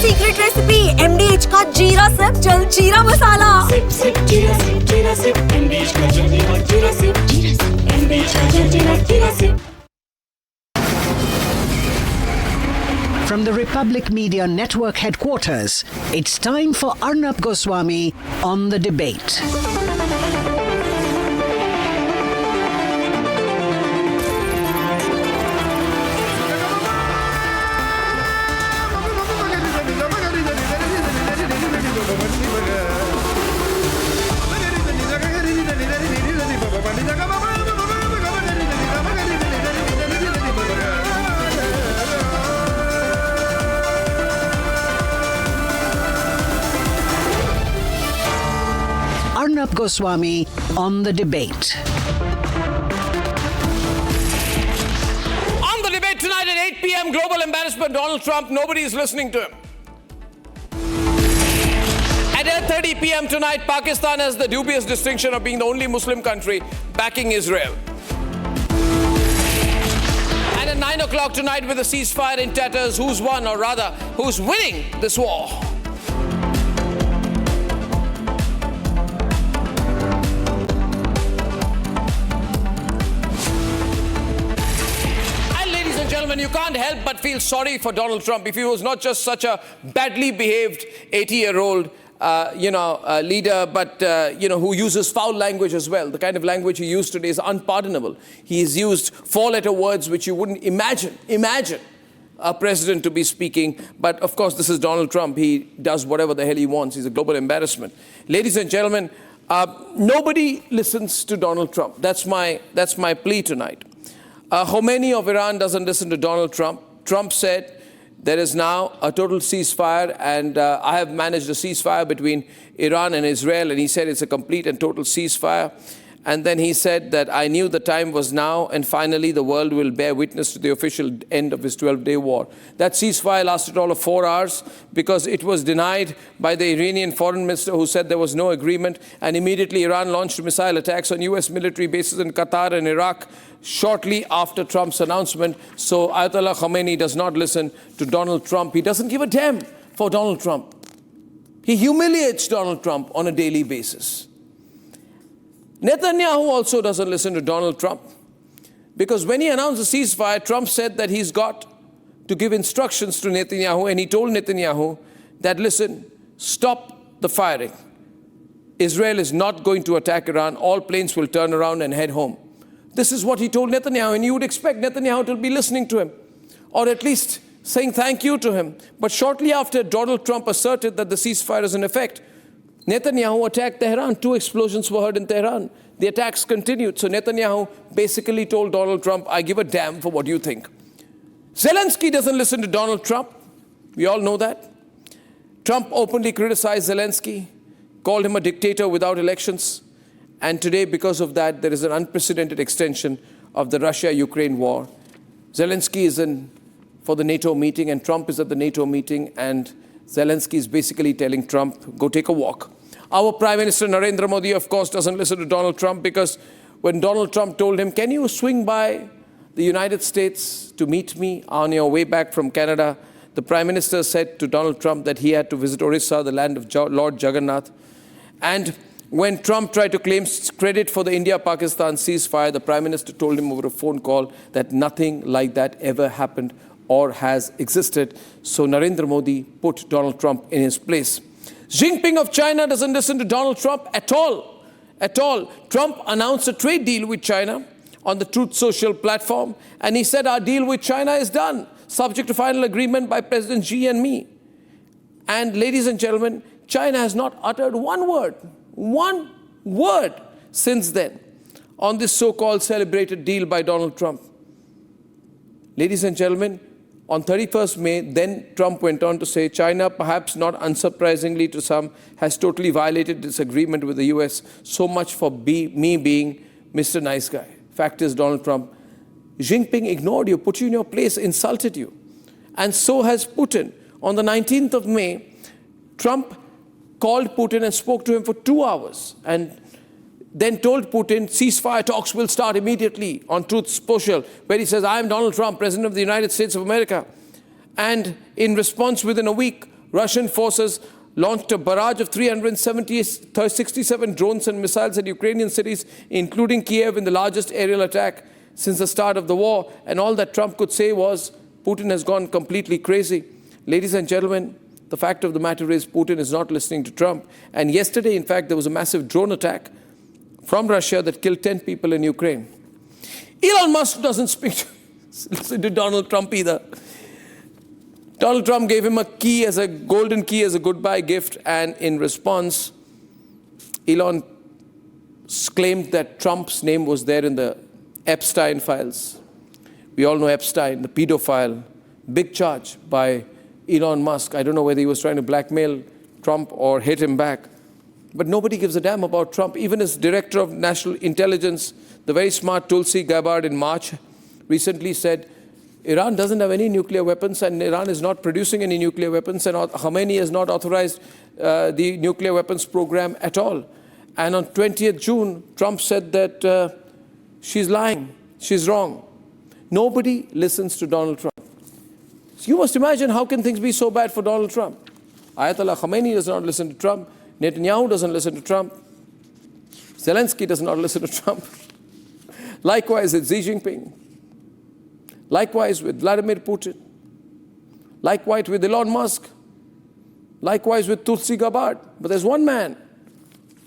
Secret recipe MDH का जीरा SIP जल जीरा मसाला। सिप सिप जीरा सिप MDH का जल जीरा सिप MDH का जल जीरा SIP. From the Republic Media Network headquarters, it's time for Arnab Goswami on The Debate. Arnab Goswami on The Debate. On The Debate tonight at 8 p.m, global embarrassment, Donald Trump, nobody is listening to him. At 8:30 p.m. tonight, Pakistan has the dubious distinction of being the only Muslim country backing Israel. And at 9 o'clock tonight, with a ceasefire in tatters, who's won, or rather, who's winning this war? You can't help but feel sorry for Donald Trump if he was not just such a badly behaved 80-year-old, leader, but, who uses foul language as well. The kind of language he used today is unpardonable. He has used four-letter words which you wouldn't imagine a president to be speaking. But, of course, this is Donald Trump. He does whatever the hell he wants. He's a global embarrassment. Ladies and gentlemen, nobody listens to Donald Trump. That's my plea tonight. Khomeini of Iran doesn't listen to Donald Trump. Trump said there is now a total ceasefire, and I have managed a ceasefire between Iran and Israel, and he said it's a complete and total ceasefire. And then he said that I knew the time was now, and finally the world will bear witness to the official end of his 12-day war. That ceasefire lasted all of 4 hours because it was denied by the Iranian foreign minister, who said there was no agreement, and immediately Iran launched missile attacks on US military bases in Qatar and Iraq shortly after Trump's announcement. So Ayatollah Khomeini does not listen to Donald Trump. He doesn't give a damn for Donald Trump. He humiliates Donald Trump on a daily basis. Netanyahu also doesn't listen to Donald Trump, because when he announced the ceasefire, Trump said that he's got to give instructions to Netanyahu, and he told Netanyahu that, listen, stop the firing. Israel is not going to attack Iran. All planes will turn around and head home. This is what he told Netanyahu, and you would expect Netanyahu to be listening to him, or at least saying thank you to him. But shortly after Donald Trump asserted that the ceasefire is in effect, Netanyahu attacked Tehran. 2 explosions were heard in Tehran. The attacks continued. So Netanyahu basically told Donald Trump, I give a damn for what you think. Zelensky doesn't listen to Donald Trump. We all know that. Trump openly criticized Zelensky, called him a dictator without elections. And today, because of that, there is an unprecedented extension of the Russia-Ukraine war. Zelensky is in for the NATO meeting, and Trump is at the NATO meeting, and Zelensky is basically telling Trump, go take a walk. Our Prime Minister Narendra Modi, of course, doesn't listen to Donald Trump, because when Donald Trump told him, can you swing by the United States to meet me on your way back from Canada, the Prime Minister said to Donald Trump that he had to visit Orissa, the land of Lord Jagannath. And when Trump tried to claim credit for the India-Pakistan ceasefire, the Prime Minister told him over a phone call that nothing like that ever happened or has existed. So Narendra Modi put Donald Trump in his place. Xi Jinping of China doesn't listen to Donald Trump at all. At all. Trump announced a trade deal with China on the Truth Social platform, and he said our deal with China is done, subject to final agreement by President Xi and me. And ladies and gentlemen, China has not uttered one word since then on this so-called celebrated deal by Donald Trump. Ladies and gentlemen, on 31st May, then Trump went on to say, China, perhaps not unsurprisingly to some, has totally violated this agreement with the US. So much for me being Mr. Nice Guy. Fact is, Donald Trump, Xi Jinping ignored you, put you in your place, insulted you. And so has Putin. On the 19th of May, Trump called Putin and spoke to him for 2 hours, and then told Putin ceasefire talks will start immediately on Truth Social, where he says, I am Donald Trump, President of the United States of America. And in response, within a week, Russian forces launched a barrage of 367 drones and missiles at Ukrainian cities, including Kiev, in the largest aerial attack since the start of the war. And all that Trump could say was, Putin has gone completely crazy. Ladies and gentlemen, the fact of the matter is Putin is not listening to Trump. And yesterday, in fact, there was a massive drone attack from Russia that killed 10 people in Ukraine. Elon Musk doesn't listen to Donald Trump either. Donald Trump gave him a golden key as a goodbye gift, and in response, Elon claimed that Trump's name was there in the Epstein files. We all know Epstein, the pedophile, big charge by Elon Musk. I don't know whether he was trying to blackmail Trump or hit him back. But nobody gives a damn about Trump. Even his director of national intelligence, the very smart Tulsi Gabbard, in March recently said, Iran doesn't have any nuclear weapons, and Iran is not producing any nuclear weapons, and Khamenei has not authorized the nuclear weapons program at all. And on 20th June, Trump said that she's lying, she's wrong. Nobody listens to Donald Trump. So you must imagine, how can things be so bad for Donald Trump? Ayatollah Khamenei does not listen to Trump. Netanyahu doesn't listen to Trump. Zelensky does not listen to Trump. Likewise with Xi Jinping. Likewise with Vladimir Putin. Likewise with Elon Musk. Likewise with Tulsi Gabbard. But there's one man,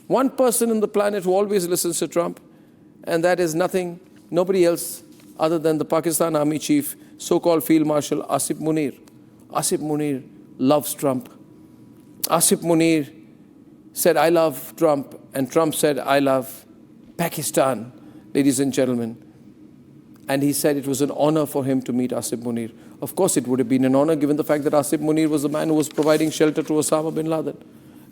one person on the planet who always listens to Trump, and that is nobody else other than the Pakistan Army Chief, so-called Field Marshal Asif Munir. Asif Munir loves Trump. Asif Munir said, I love Trump, and Trump said, I love Pakistan, ladies and gentlemen. And he said it was an honor for him to meet Asif Munir. Of course it would have been an honor, given the fact that Asif Munir was the man who was providing shelter to Osama bin Laden.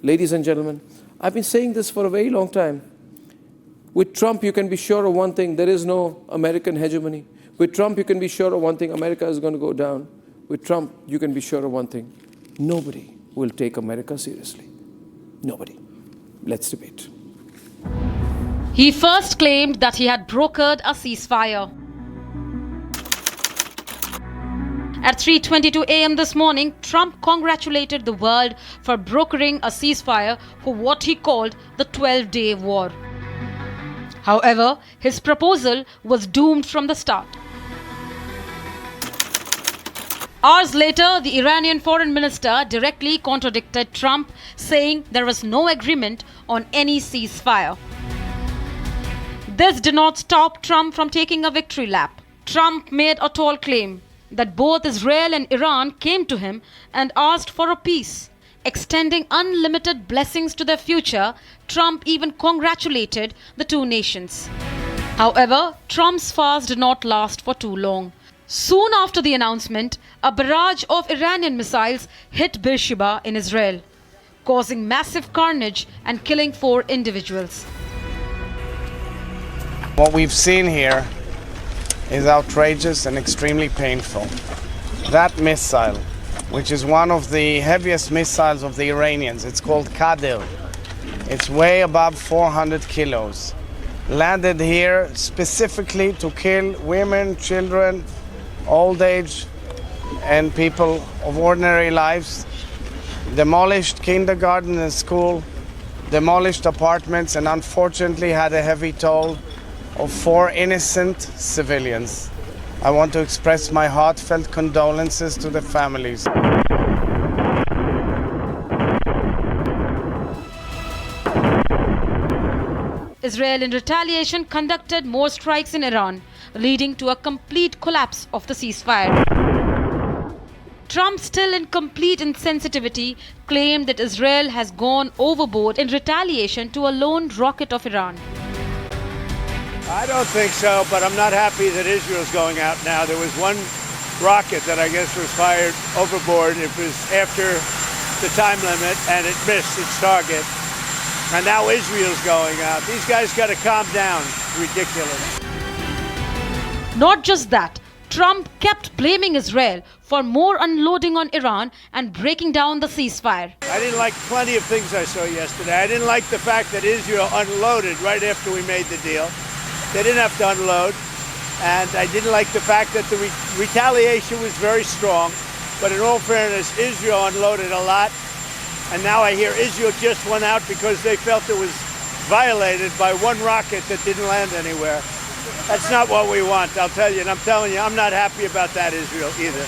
Ladies and gentlemen, I've been saying this for a very long time. With Trump, you can be sure of one thing: there is no American hegemony. With Trump, you can be sure of one thing: America is going to go down. With Trump, you can be sure of one thing: nobody will take America seriously. Nobody. Let's debate. He first claimed that he had brokered a ceasefire. At 3:22 a.m. this morning, Trump congratulated the world for brokering a ceasefire for what he called the 12-day war. However, his proposal was doomed from the start. Hours later, the Iranian foreign minister directly contradicted Trump, saying there was no agreement on any ceasefire. This did not stop Trump from taking a victory lap. Trump made a tall claim that both Israel and Iran came to him and asked for a peace. Extending unlimited blessings to their future, Trump even congratulated the two nations. However, Trump's fast did not last for too long. Soon after the announcement, a barrage of Iranian missiles hit Beersheba in Israel, causing massive carnage and killing 4 individuals. What we've seen here is outrageous and extremely painful. That missile, which is one of the heaviest missiles of the Iranians, it's called Qadr. It's way above 400 kilos. Landed here specifically to kill women, children, old age, and people of ordinary lives. Demolished kindergarten and school, demolished apartments, and unfortunately had a heavy toll of 4 innocent civilians. I want to express my heartfelt condolences to the families. Israel, in retaliation, conducted more strikes in Iran, leading to a complete collapse of the ceasefire. Trump, still in complete insensitivity, claimed that Israel has gone overboard in retaliation to a lone rocket of Iran. I don't think so, but I'm not happy that Israel's going out now. There was one rocket that I guess was fired overboard. It was after the time limit, and it missed its target. And now Israel's going out. These guys got to calm down. Ridiculous. Not just that, Trump kept blaming Israel for more unloading on Iran and breaking down the ceasefire. I didn't like plenty of things I saw yesterday. I didn't like the fact that Israel unloaded right after we made the deal. They didn't have to unload. And I didn't like the fact that the retaliation was very strong. But in all fairness, Israel unloaded a lot. And now I hear Israel just went out because they felt it was violated by one rocket that didn't land anywhere. That's not what we want, I'll tell you. And I'm telling you, I'm not happy about that, Israel, either.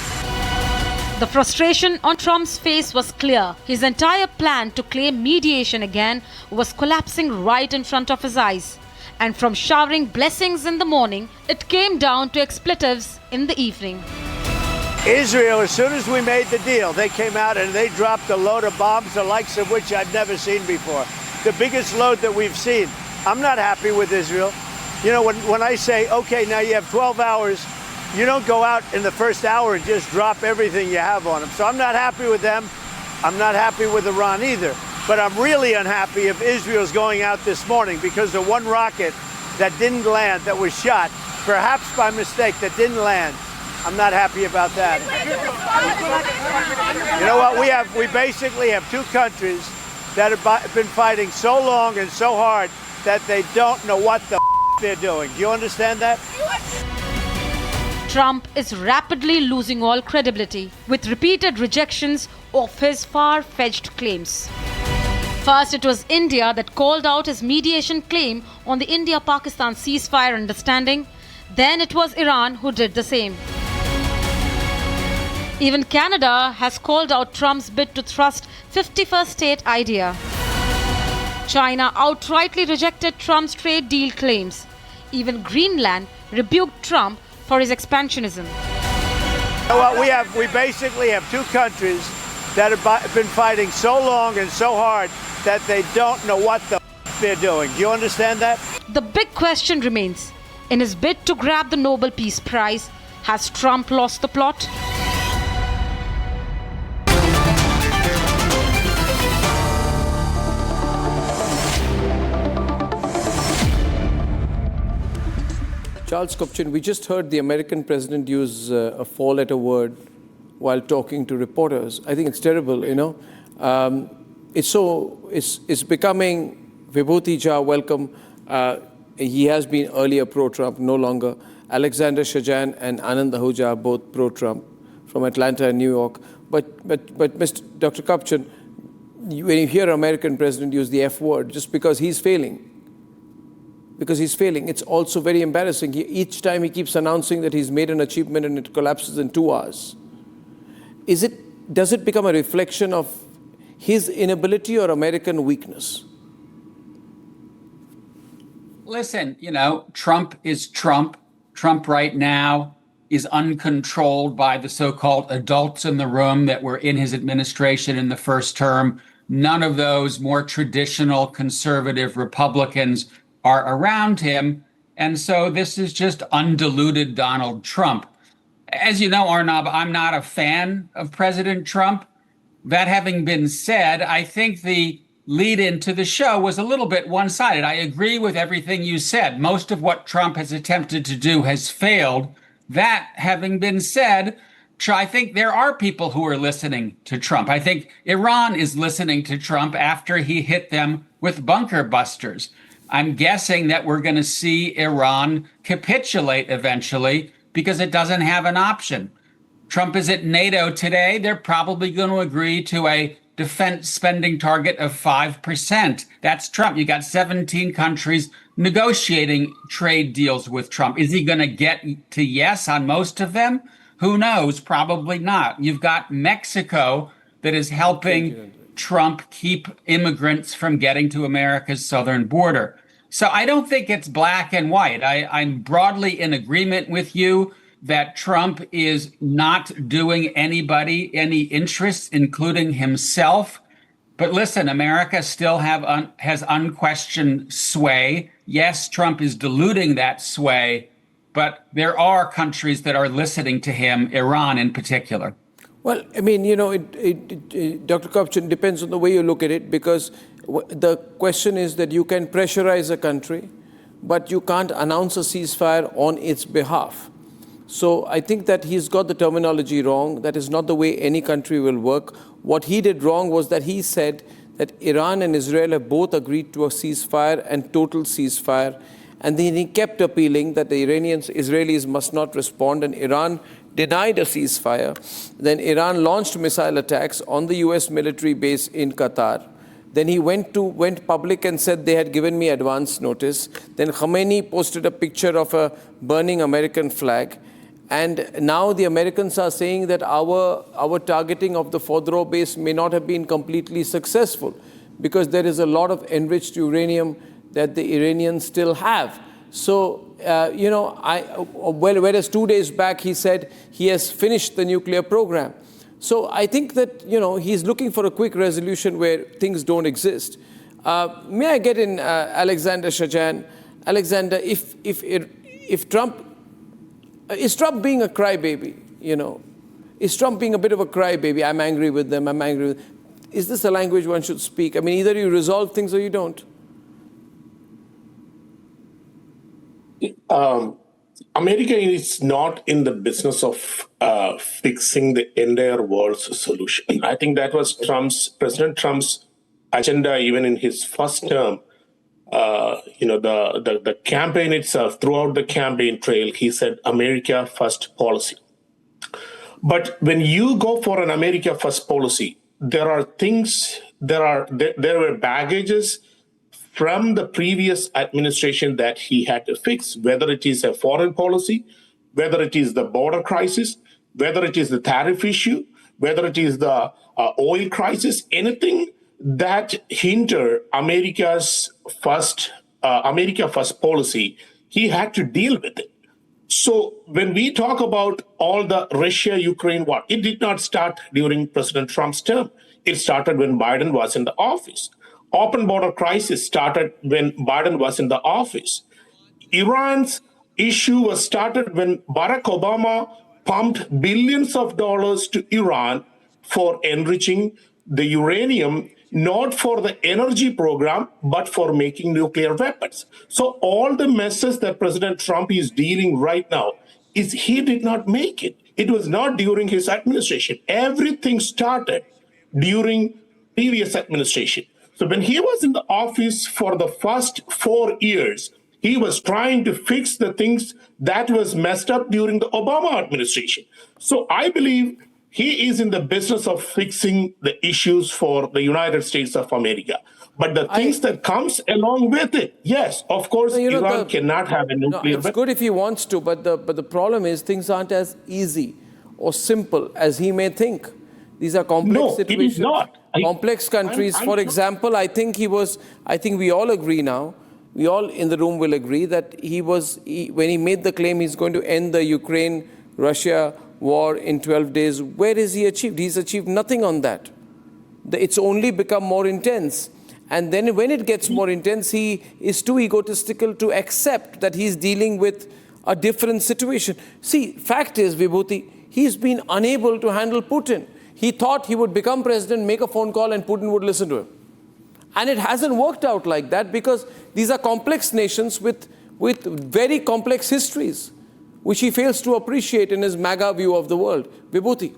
The frustration on Trump's face was clear. His entire plan to claim mediation again was collapsing right in front of his eyes. And from showering blessings in the morning, it came down to expletives in the evening. Israel, as soon as we made the deal, they came out and they dropped a load of bombs, the likes of which I've never seen before. The biggest load that we've seen. I'm not happy with Israel. You know, when I say, okay, now you have 12 hours, you don't go out in the first hour and just drop everything you have on them. So I'm not happy with them. I'm not happy with Iran either. But I'm really unhappy if Israel's going out this morning because the one rocket that didn't land, that was shot, perhaps by mistake, that didn't land. I'm not happy about that. You know what? We basically have two countries that have been fighting so long and so hard that they don't know what the they're doing. Do you understand that? Trump is rapidly losing all credibility with repeated rejections of his far-fetched claims. First, it was India that called out his mediation claim on the India-Pakistan ceasefire understanding. Then it was Iran who did the same. Even Canada has called out Trump's bid to thrust 51st state idea. China outrightly rejected Trump's trade deal claims. Even Greenland rebuked Trump for his expansionism. You know what? We basically have two countries that have been fighting so long and so hard that they don't know what the they're doing. Do you understand that? The big question remains. In his bid to grab the Nobel Peace Prize, has Trump lost the plot? Charles Kupchan, we just heard the American president use a four-letter word while talking to reporters. I think it's terrible, you know. It's becoming Vibhuti Jha, welcome. He has been earlier pro-Trump, no longer. Alexander Shajan and Anand Ahuja are both pro-Trump from Atlanta and New York. But Dr. Kupchan, when you hear an American president use the F word, just because he's failing, it's also very embarrassing. Each time he keeps announcing that he's made an achievement and it collapses in 2 hours. Does it become a reflection of his inability or American weakness? Listen, you know, Trump is Trump. Trump right now is uncontrolled by the so-called adults in the room that were in his administration in the first term. None of those more traditional conservative Republicans are around him. And so this is just undiluted Donald Trump. As you know, Arnab, I'm not a fan of President Trump. That having been said, I think the lead into the show was a little bit one-sided. I agree with everything you said. Most of what Trump has attempted to do has failed. That having been said, I think there are people who are listening to Trump. I think Iran is listening to Trump after he hit them with bunker busters. I'm guessing that we're going to see Iran capitulate eventually because it doesn't have an option. Trump is at NATO today. They're probably going to agree to a defense spending target of 5%. That's Trump. You got 17 countries negotiating trade deals with Trump. Is he going to get to yes on most of them? Who knows? Probably not. You've got Mexico that is helping Trump keep immigrants from getting to America's southern border. So I don't think it's black and white. I'm broadly in agreement with you that Trump is not doing anybody any interest, including himself. But listen, America still has unquestioned sway. Yes, Trump is diluting that sway, but there are countries that are listening to him, Iran in particular. Well, I mean, you know, Dr. Kupchan, depends on the way you look at it, because the question is that you can pressurize a country, but you can't announce a ceasefire on its behalf. So I think that he's got the terminology wrong. That is not the way any country will work. What he did wrong was that he said that Iran and Israel have both agreed to a ceasefire and total ceasefire, And then he kept appealing that the Israelis must not respond, and Iran denied a ceasefire. Then Iran launched missile attacks on the US military base in Qatar. Then he went public and said they had given me advance notice. Then Khamenei posted a picture of a burning American flag. And now the Americans are saying that our targeting of the Fordow base may not have been completely successful because there is a lot of enriched uranium that the Iranians still have. So, whereas 2 days back he said he has finished the nuclear program. So I think that, he's looking for a quick resolution where things don't exist. May I get in Alexander Shajan? Alexander, if Trump, is Trump being a crybaby, Is Trump being a bit of a crybaby? I'm angry with them, Is this a language one should speak? I mean, either you resolve things or you don't. America is not in the business of fixing the entire world's solution. I think that was President Trump's agenda even in his first term. The campaign itself, throughout the campaign trail, he said America first policy. But when you go for an America first policy, there were baggages from the previous administration that he had to fix, whether it is a foreign policy, whether it is the border crisis, whether it is the tariff issue, whether it is the oil crisis, anything that hinder America first policy, he had to deal with it. So when we talk about all the Russia-Ukraine war, it did not start during President Trump's term. It started when Biden was in the office. Open border crisis started when Biden was in the office. Iran's issue was started when Barack Obama pumped billions of dollars to Iran for enriching the uranium, not for the energy program, but for making nuclear weapons. So all the messes that President Trump is dealing right now he did not make it. It was not during his administration. Everything started during previous administration. So when he was in the office for the first 4 years, he was trying to fix the things that was messed up during the Obama administration. So I believe he is in the business of fixing the issues for the United States of America. But the things that comes along with it, yes, of course, Iran cannot have a nuclear weapon. It's good if he wants to, but the problem is things aren't as easy or simple as he may think. These are complex situations. It is not. Complex countries. For example, I think we all agree now, we all in the room will agree that when he made the claim he's going to end the Ukraine-Russia war in 12 days, where is he achieved? He's achieved nothing on that. It's only become more intense. And then when it gets more intense, he is too egotistical to accept that he's dealing with a different situation. See, fact is, Vibhuti, he's been unable to handle Putin. He thought he would become president, make a phone call, and Putin would listen to him. And it hasn't worked out like that because these are complex nations with very complex histories, which he fails to appreciate in his MAGA view of the world. Vibhuti.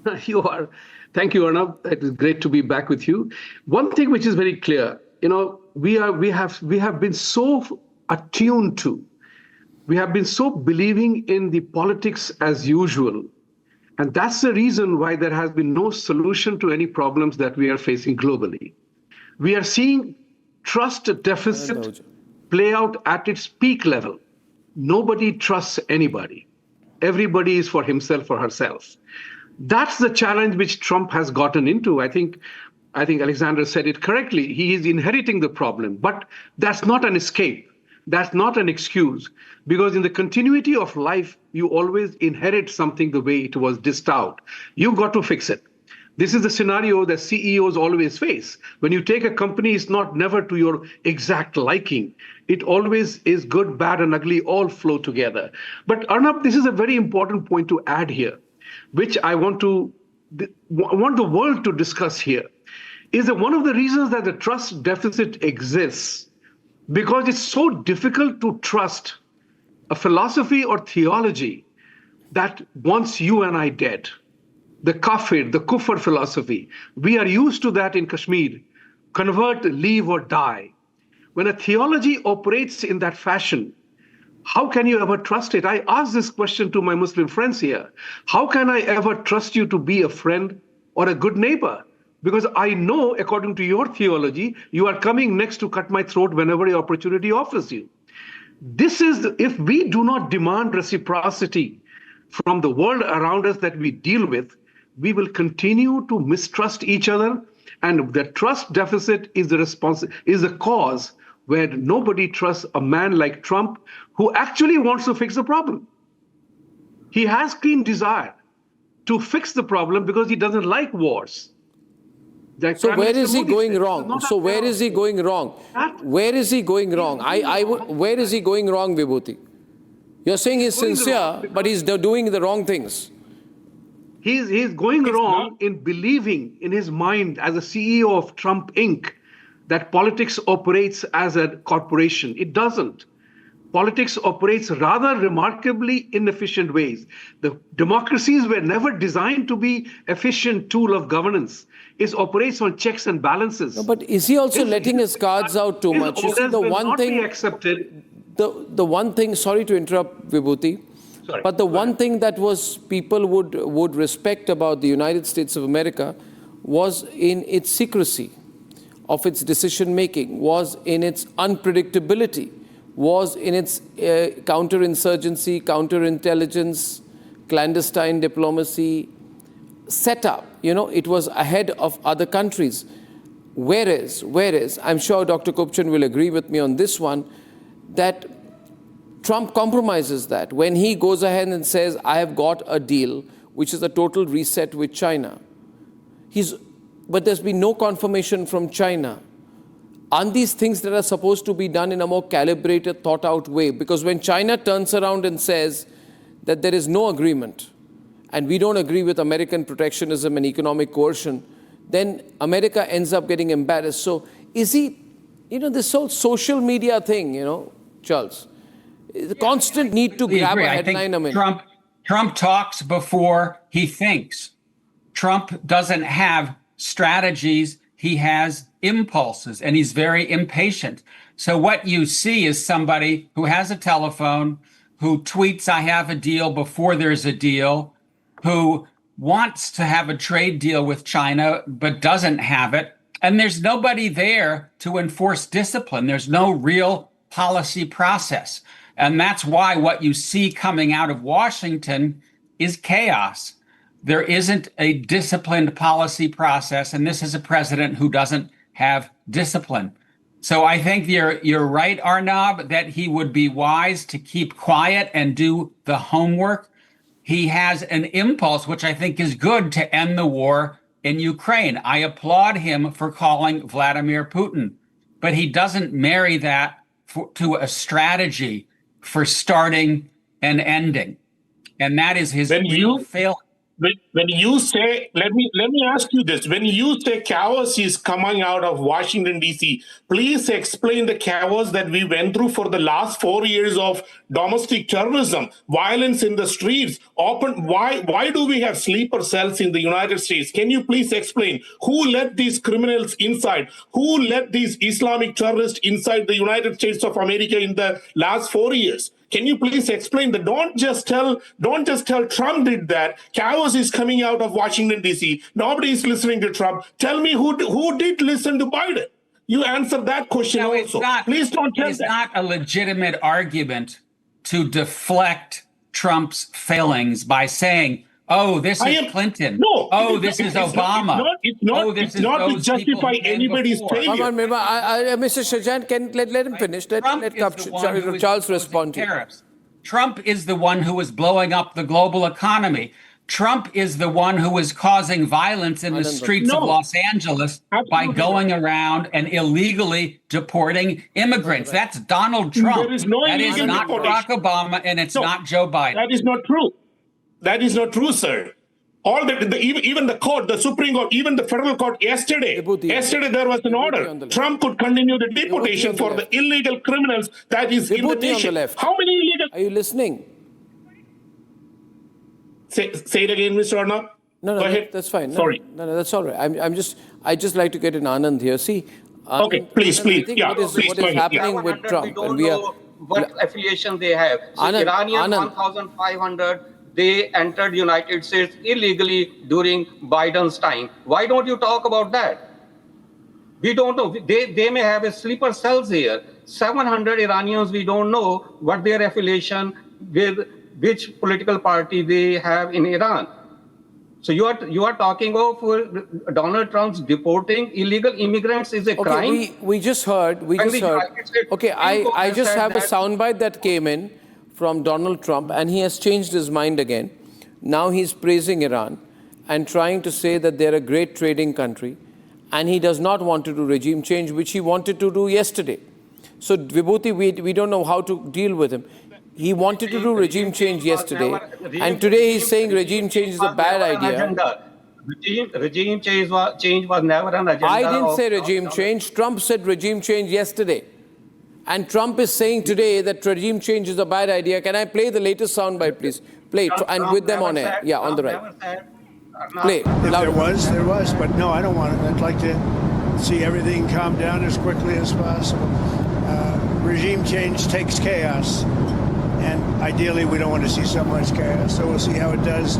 Thank you, Arnab. It is great to be back with you. One thing which is very clear, we have been so attuned to, we have been so believing in the politics as usual. And that's the reason why there has been no solution to any problems that we are facing globally. We are seeing trust deficit play out at its peak level. Nobody trusts anybody. Everybody is for himself or herself. That's the challenge which Trump has gotten into. I think Alexander said it correctly. He is inheriting the problem, but that's not an escape. That's not an excuse, because in the continuity of life, you always inherit something the way it was dished out. You've got to fix it. This is the scenario that CEOs always face. When you take a company, it's never to your exact liking. It always is good, bad, and ugly all flow together. But Arnab, this is a very important point to add here, which I want the world to discuss here, is that one of the reasons that the trust deficit exists, because it's so difficult to trust a philosophy or theology that wants you and I dead. The kufr philosophy. We are used to that in Kashmir. Convert, leave, or die. When a theology operates in that fashion, how can you ever trust it? I ask this question to my Muslim friends here. How can I ever trust you to be a friend or a good neighbor? Because I know, according to your theology, you are coming next to cut my throat whenever the opportunity offers you. This is, if we do not demand reciprocity from the world around us that we deal with, we will continue to mistrust each other. And the trust deficit is the cause where nobody trusts a man like Trump, who actually wants to fix the problem. He has keen desire to fix the problem because he doesn't like wars. So where is he going wrong? So where is he going wrong? Where is he going wrong? Where is he going wrong, Vibhuti? You're saying he's sincere, but he's doing the wrong things. He's going wrong in believing in his mind as a CEO of Trump Inc. that politics operates as a corporation. It doesn't. Politics operates rather remarkably inefficient ways. The democracies were never designed to be efficient tool of governance. It operates on checks and balances. No, but is he also letting his cards out too much? You see, the one thing accepted. The one thing, sorry to interrupt, Vibhuti, but the one thing that was people would respect about the United States of America was in its secrecy of its decision making, was in its unpredictability, was in its counterinsurgency, counterintelligence, clandestine diplomacy setup. You know, it was ahead of other countries. Whereas, I'm sure Dr. Kupchan will agree with me on this one, that Trump compromises that when he goes ahead and says, I have got a deal, which is a total reset with China. But there's been no confirmation from China. Aren't these things that are supposed to be done in a more calibrated, thought-out way? Because when China turns around and says that there is no agreement, and we don't agree with American protectionism and economic coercion, then America ends up getting embarrassed. So is he, this whole social media thing, Charles, the constant need to grab a headline. Trump talks before he thinks. Trump doesn't have strategies. He has impulses, and he's very impatient. So what you see is somebody who has a telephone, who tweets, I have a deal before there's a deal, who wants to have a trade deal with China, but doesn't have it. And there's nobody there to enforce discipline. There's no real policy process. And that's why what you see coming out of Washington is chaos. There isn't a disciplined policy process, and this is a president who doesn't have discipline. So I think you're right, Arnab, that he would be wise to keep quiet and do the homework. He has an impulse, which I think is good, to end the war in Ukraine. I applaud him for calling Vladimir Putin, but he doesn't marry that to a strategy for starting and ending. And that is his real failure. When you say, let me ask you this. When you say chaos is coming out of Washington, D.C., please explain the chaos that we went through for the last 4 years of domestic terrorism, violence in the streets. Why do we have sleeper cells in the United States? Can you please explain who let these criminals inside? Who let these Islamic terrorists inside the United States of America in the last 4 years? Can you please explain that? Don't just tell Trump did that. Chaos is coming out of Washington, D.C. Nobody is listening to Trump. Tell me who did listen to Biden. You answer that question also. Please don't tell that. It's not a legitimate argument to deflect Trump's failings by saying, oh, this is Clinton. No. Oh, this is Obama. It's not to justify anybody's failure. Come on, Mr. Shahjan, let him finish. Let Charles respond to you. Trump is the one who is blowing up the global economy. Trump is the one who is causing violence in the streets of Los Angeles by going around and illegally deporting immigrants. That's Donald Trump. That is not Barack Obama, and it's not Joe Biden. That is not true. That is not true, sir. Even the court, the Supreme Court, even the federal court yesterday there was an order. Trump could continue the deportation for the illegal criminals that is in the nation. How many illegal? Are you listening? Say it again, Mr. Arnab. No, Go ahead. That's fine. Sorry. No, that's all right. I just like to get an Anand here. See, Okay, please, I please, think yeah, what is please go ahead. happening Yeah. with 500, Trump, we don't and we are know what affiliation they have. So Anand, Iranian Anand. 1,500, they entered United States illegally during Biden's time. Why don't you talk about that? We don't know. They may have a sleeper cells here. 700 Iranians, we don't know what their affiliation with which political party they have in Iran. So you are talking of Donald Trump's deporting illegal immigrants is a crime. We just heard. Okay, I just have a soundbite that came in from Donald Trump, and he has changed his mind again. Now he's praising Iran and trying to say that they're a great trading country, and he does not want to do regime change, which he wanted to do yesterday. So Vibhuti, we don't know how to deal with him. He wanted to do regime change yesterday, and today he's saying regime change is a bad idea. Regime change was never an agenda. I didn't say regime change. Trump said regime change yesterday. And Trump is saying today that regime change is a bad idea. Can I play the latest soundbite, please? Play it, and with them on air. Yeah, on the right. Play. If there was, but no, I don't want it. I'd like to see everything calm down as quickly as possible. Regime change takes chaos, and ideally we don't want to see so much chaos, so we'll see how it does.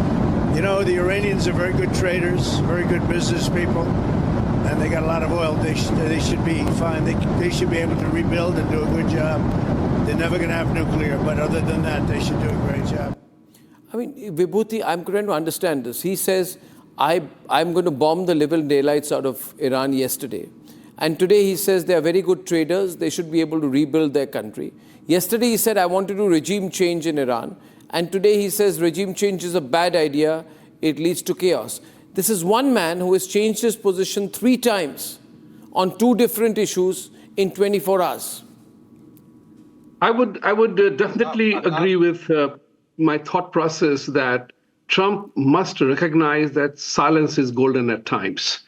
You know, the Iranians are very good traders, very good business people, and they got a lot of oil. They should be fine. They should be able to rebuild and do a good job. They're never going to have nuclear, but other than that, they should do a great job. I mean, Vibhuti, I'm trying to understand this. He says, I'm going to bomb the living daylights out of Iran yesterday. And today he says they are very good traders. They should be able to rebuild their country. Yesterday he said, I want to do regime change in Iran. And today he says regime change is a bad idea. It leads to chaos. This is one man who has changed his position 3 times on 2 different issues in 24 hours. I would definitely agree with my thought process that Trump must recognize that silence is golden at times.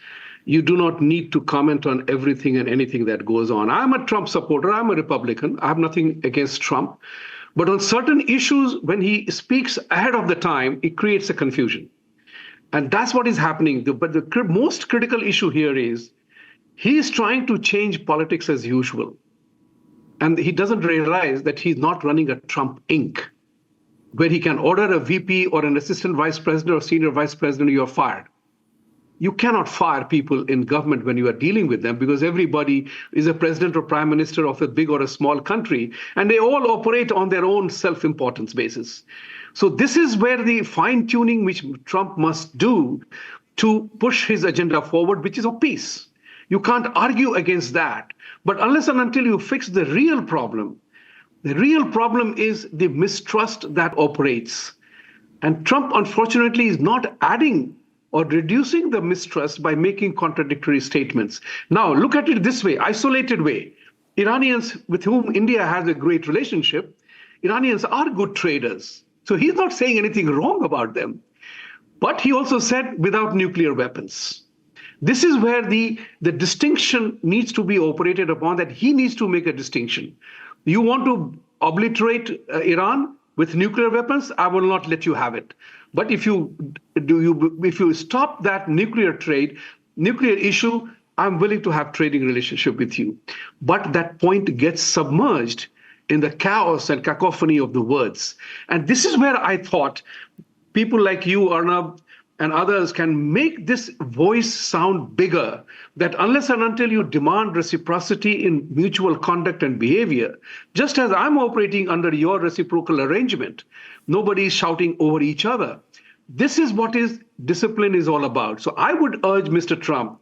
You do not need to comment on everything and anything that goes on. I'm a Trump supporter. I'm a Republican. I have nothing against Trump. But on certain issues, when he speaks ahead of the time, it creates a confusion. And that's what is happening. But the most critical issue here is he is trying to change politics as usual. And he doesn't realize that he's not running a Trump Inc., where he can order a VP or an assistant vice president or senior vice president, you're fired. You cannot fire people in government when you are dealing with them, because everybody is a president or prime minister of a big or a small country, and they all operate on their own self-importance basis. So this is where the fine-tuning which Trump must do to push his agenda forward, which is of peace. You can't argue against that. But unless and until you fix the real problem is the mistrust that operates. And Trump, unfortunately, is not adding or reducing the mistrust by making contradictory statements. Now, look at it this way, isolated way. Iranians with whom India has a great relationship, Iranians are good traders. So he's not saying anything wrong about them. But he also said without nuclear weapons. This is where the distinction needs to be operated upon, that he needs to make a distinction. You want to obliterate Iran with nuclear weapons? I will not let you have it. But if you stop that nuclear issue, I'm willing to have trading relationship with you. But that point gets submerged in the chaos and cacophony of the words. And this is where I thought people like you, Arnab, and others can make this voice sound bigger, that unless and until you demand reciprocity in mutual conduct and behavior, just as I'm operating under your reciprocal arrangement, nobody is shouting over each other. This is what discipline is all about. So I would urge Mr. Trump,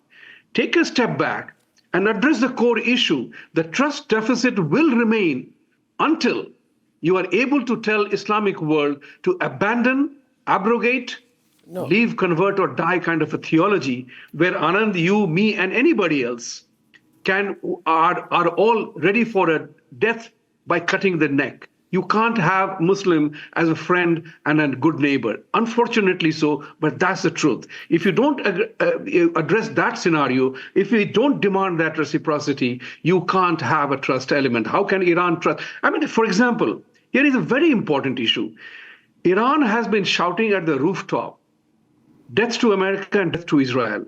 take a step back and address the core issue. The trust deficit will remain until you are able to tell Islamic world to abandon, abrogate, leave, convert, or die kind of a theology where Anand, you, me, and anybody else are all ready for a death by cutting the neck. You can't have Muslim as a friend and a good neighbor. Unfortunately so, but that's the truth. If you don't address that scenario, if we don't demand that reciprocity, you can't have a trust element. How can Iran trust? I mean, for example, here is a very important issue. Iran has been shouting at the rooftop, death to America and death to Israel.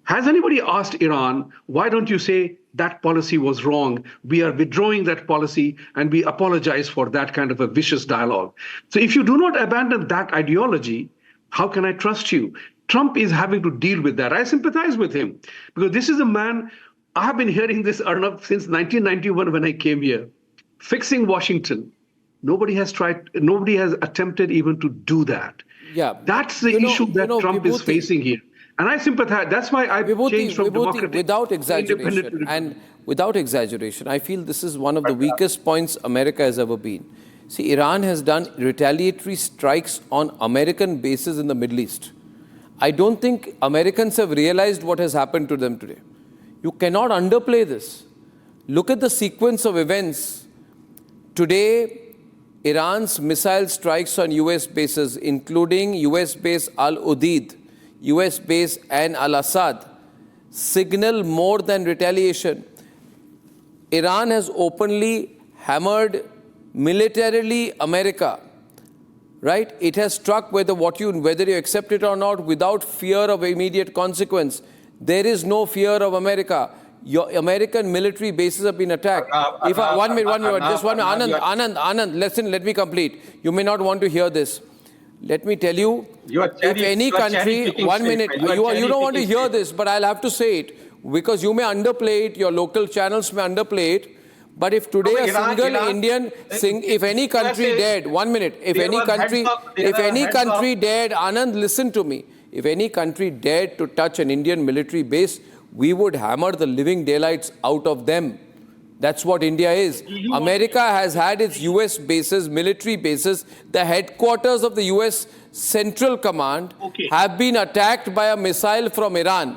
Has anybody asked Iran, why don't you say that policy was wrong? We are withdrawing that policy and we apologize for that kind of a vicious dialogue. So if you do not abandon that ideology, how can I trust you? Trump is having to deal with that. I sympathize with him because this is a man, I have been hearing this, Arnab, since 1991 when I came here. Fixing Washington. Nobody has attempted even to do that. Yeah. That's the issue that Trump is facing here. And I sympathize. That's why I changed from democratic without exaggeration. And without exaggeration, I feel this is one of the weakest points America has ever been. See, Iran has done retaliatory strikes on American bases in the Middle East. I don't think Americans have realized what has happened to them today. You cannot underplay this. Look at the sequence of events. Today, Iran's missile strikes on US bases, including US base Al-Udeid, US base and Al-Assad, signal more than retaliation. Iran has openly hammered militarily America, right? It has struck whether you accept it or not without fear of immediate consequence. There is no fear of America. Your American military bases have been attacked. One minute, Anand, listen, let me complete. You may not want to hear this. Let me tell you, if any country, 1 minute, you don't want to hear this, but I'll have to say it because you may underplay it, your local channels may underplay it. But if today a single Indian, if any country dared, 1 minute, if any country dared, Anand, listen to me. If any country dared to touch an Indian military base, we would hammer the living daylights out of them. That's what India is. America has had its US bases, military bases. The headquarters of the US Central Command have been attacked by a missile from Iran.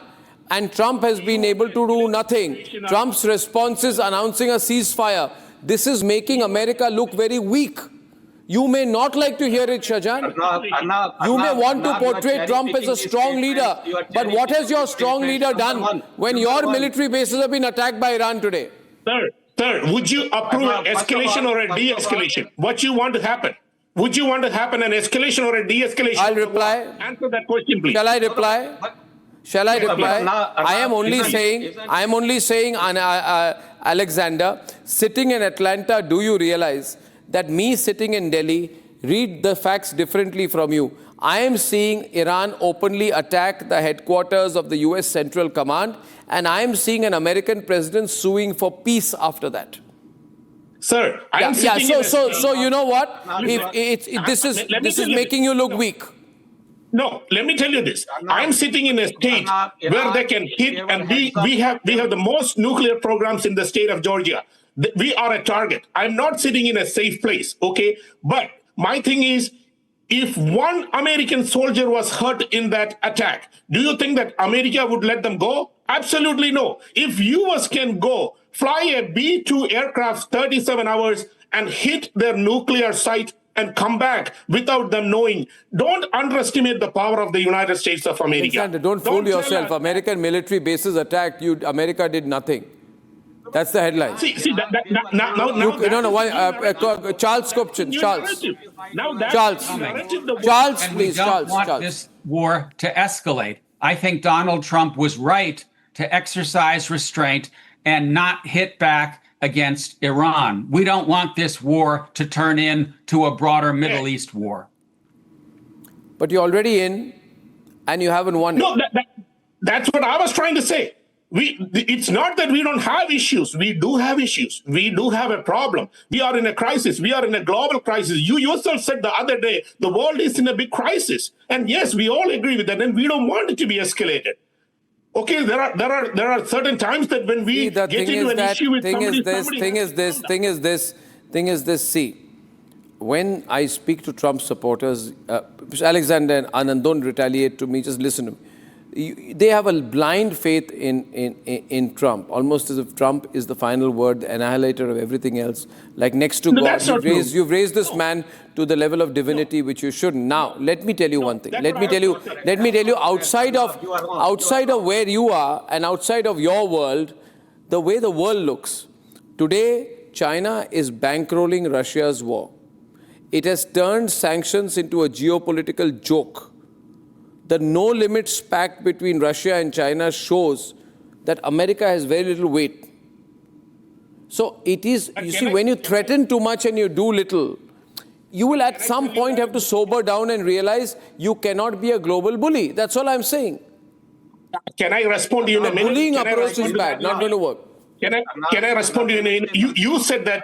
And Trump has been able to do nothing. Trump's response is announcing a ceasefire. This is making America look very weak. You may not like to hear it, Shahjan. You may want to portray Trump as a strong leader. But what has your strong leader done when your military bases have been attacked by Iran today? Sir, would you approve an escalation or a de-escalation? What you want to happen? Would you want to happen an escalation or a de-escalation? I'll reply. Answer that question, please. Shall I reply? I am only saying, Alexander, sitting in Atlanta, do you realize that me sitting in Delhi read the facts differently from you? I am seeing Iran openly attack the headquarters of the US Central Command, and I am seeing an American president suing for peace after that. Sir, so you know what? This is making you look weak. No, let me tell you this. I'm sitting in a state where they can hit, and we have the most nuclear programs in the state of Georgia. We are a target. I'm not sitting in a safe place, okay? But my thing is, if one American soldier was hurt in that attack, do you think that America would let them go? Absolutely no. If US can go fly a B-2 aircraft 37 hours and hit their nuclear site and come back without them knowing, don't underestimate the power of the United States of America. Alexander, don't fool yourself. American military bases attacked you. America did nothing. That's the headline. Charles Kupchin. Charles, please. We don't want this war to escalate. I think Donald Trump was right to exercise restraint and not hit back against Iran. We don't want this war to turn into a broader Middle East war. But you're already in, and you haven't won. No, that's what I was trying to say. It's not that we don't have issues. We do have issues. We do have a problem. We are in a crisis. We are in a global crisis. You yourself said the other day, the world is in a big crisis. And yes, we all agree with that. And we don't want it to be escalated. Okay, there are certain times that when we get into an issue with somebody... Thing is this, see, when I speak to Trump supporters, Alexander and Anand, don't retaliate to me, just listen to me. They have a blind faith in Trump, almost as if Trump is the final word, the annihilator of everything else, like next to God. You've raised this man to the level of divinity, which you shouldn't. Now, let me tell you one thing. Let me tell you, outside of where you are and outside of your world, the way the world looks. Today, China is bankrolling Russia's war. It has turned sanctions into a geopolitical joke. the no limits pact between Russia and China shows that America has very little weight. So it is, you see, when you threaten too much and you do little, you will at some point have to sober down and realize you cannot be a global bully. That's all I'm saying. Can I respond to you in a minute? Bullying approach is bad, not going to work. Can I respond to you in a minute? You said that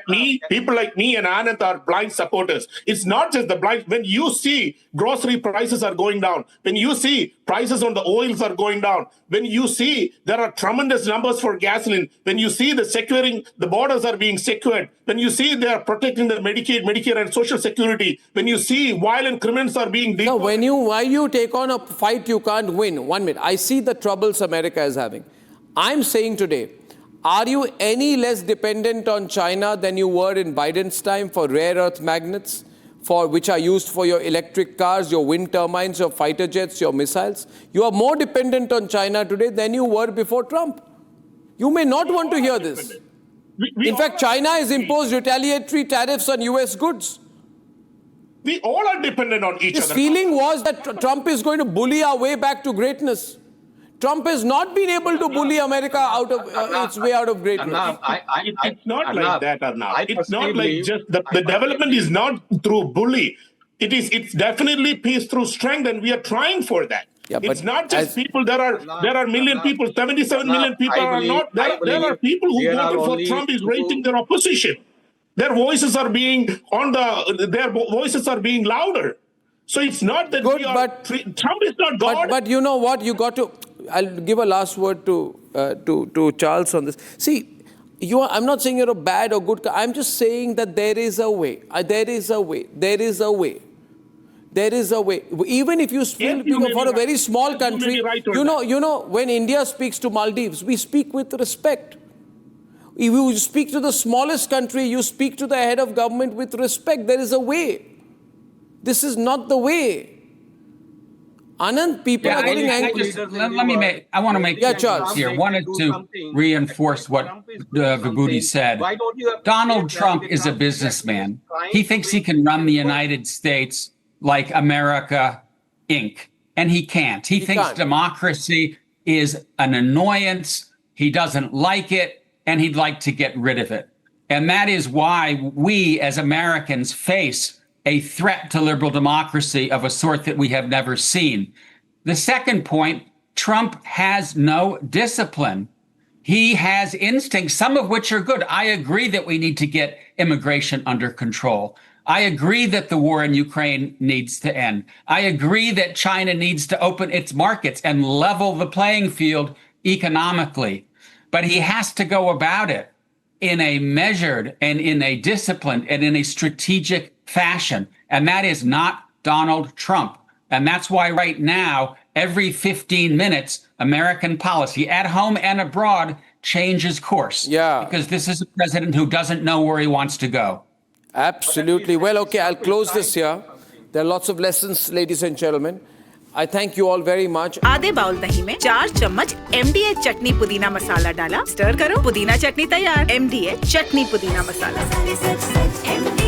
people like me and Anand are blind supporters. It's not just the blind. When you see grocery prices are going down, when you see prices on the oils are going down, when you see there are tremendous numbers for gasoline, when you see the borders are being secured, when you see they are protecting the Medicaid, Medicare and Social Security, when you see violent criminals are being deported. No, why you take on a fight you can't win? 1 minute. I see the troubles America is having. I'm saying today, are you any less dependent on China than you were in Biden's time for rare earth magnets, which are used for your electric cars, your wind turbines, your fighter jets, your missiles? You are more dependent on China today than you were before Trump. You may not want to hear this. In fact, China has imposed retaliatory tariffs on US goods. We all are dependent on each other. His feeling was that Trump is going to bully our way back to greatness. Trump has not been able to bully America out of its way out of greatness. It's not like that, Arnab. It's not like just the development is not through bully. It's definitely peace through strength, and we are trying for that. Yeah, it's not just people. There are million people. 77 million people are not. There are people who voted for Trump is raising their opposition. Their voices are being their voices are being louder. So it's not that Trump is not God. But you know what? You got to. I'll give a last word to Charles on this. See, I'm not saying you're a bad or good guy. I'm just saying that there is a way. There is a way. There is a way. There is a way. Even if you speak for a very small country, you know, when India speaks to Maldives, we speak with respect. If you speak to the smallest country, you speak to the head of government with respect. There is a way. This is not the way. Anand, people are getting angry. I want to make Charles here. Wanted to reinforce what Vibhuti said. Donald Trump is a businessman. He thinks he can run the United States like America, Inc. And he can't. He thinks democracy is an annoyance. He doesn't like it, and he'd like to get rid of it. And that is why we as Americans face a threat to liberal democracy of a sort that we have never seen. The second point, Trump has no discipline. He has instincts, some of which are good. I agree that we need to get immigration under control. I agree that the war in Ukraine needs to end. I agree that China needs to open its markets and level the playing field economically. But he has to go about it in a measured and in a disciplined and in a strategic fashion. And that is not Donald Trump. And that's why right now, every 15 minutes, American policy at home and abroad changes course. Yeah. Because this is a president who doesn't know where he wants to go. Absolutely. Well, okay, I'll close this here. There are lots of lessons, ladies and gentlemen. I thank you all very much. आधे bowl दही में 4 चम्मच MDH चटनी पुदीना मसाला डाला, stir करो, पुदीना चटनी तैयार। MDH चटनी पुदीना मसाला।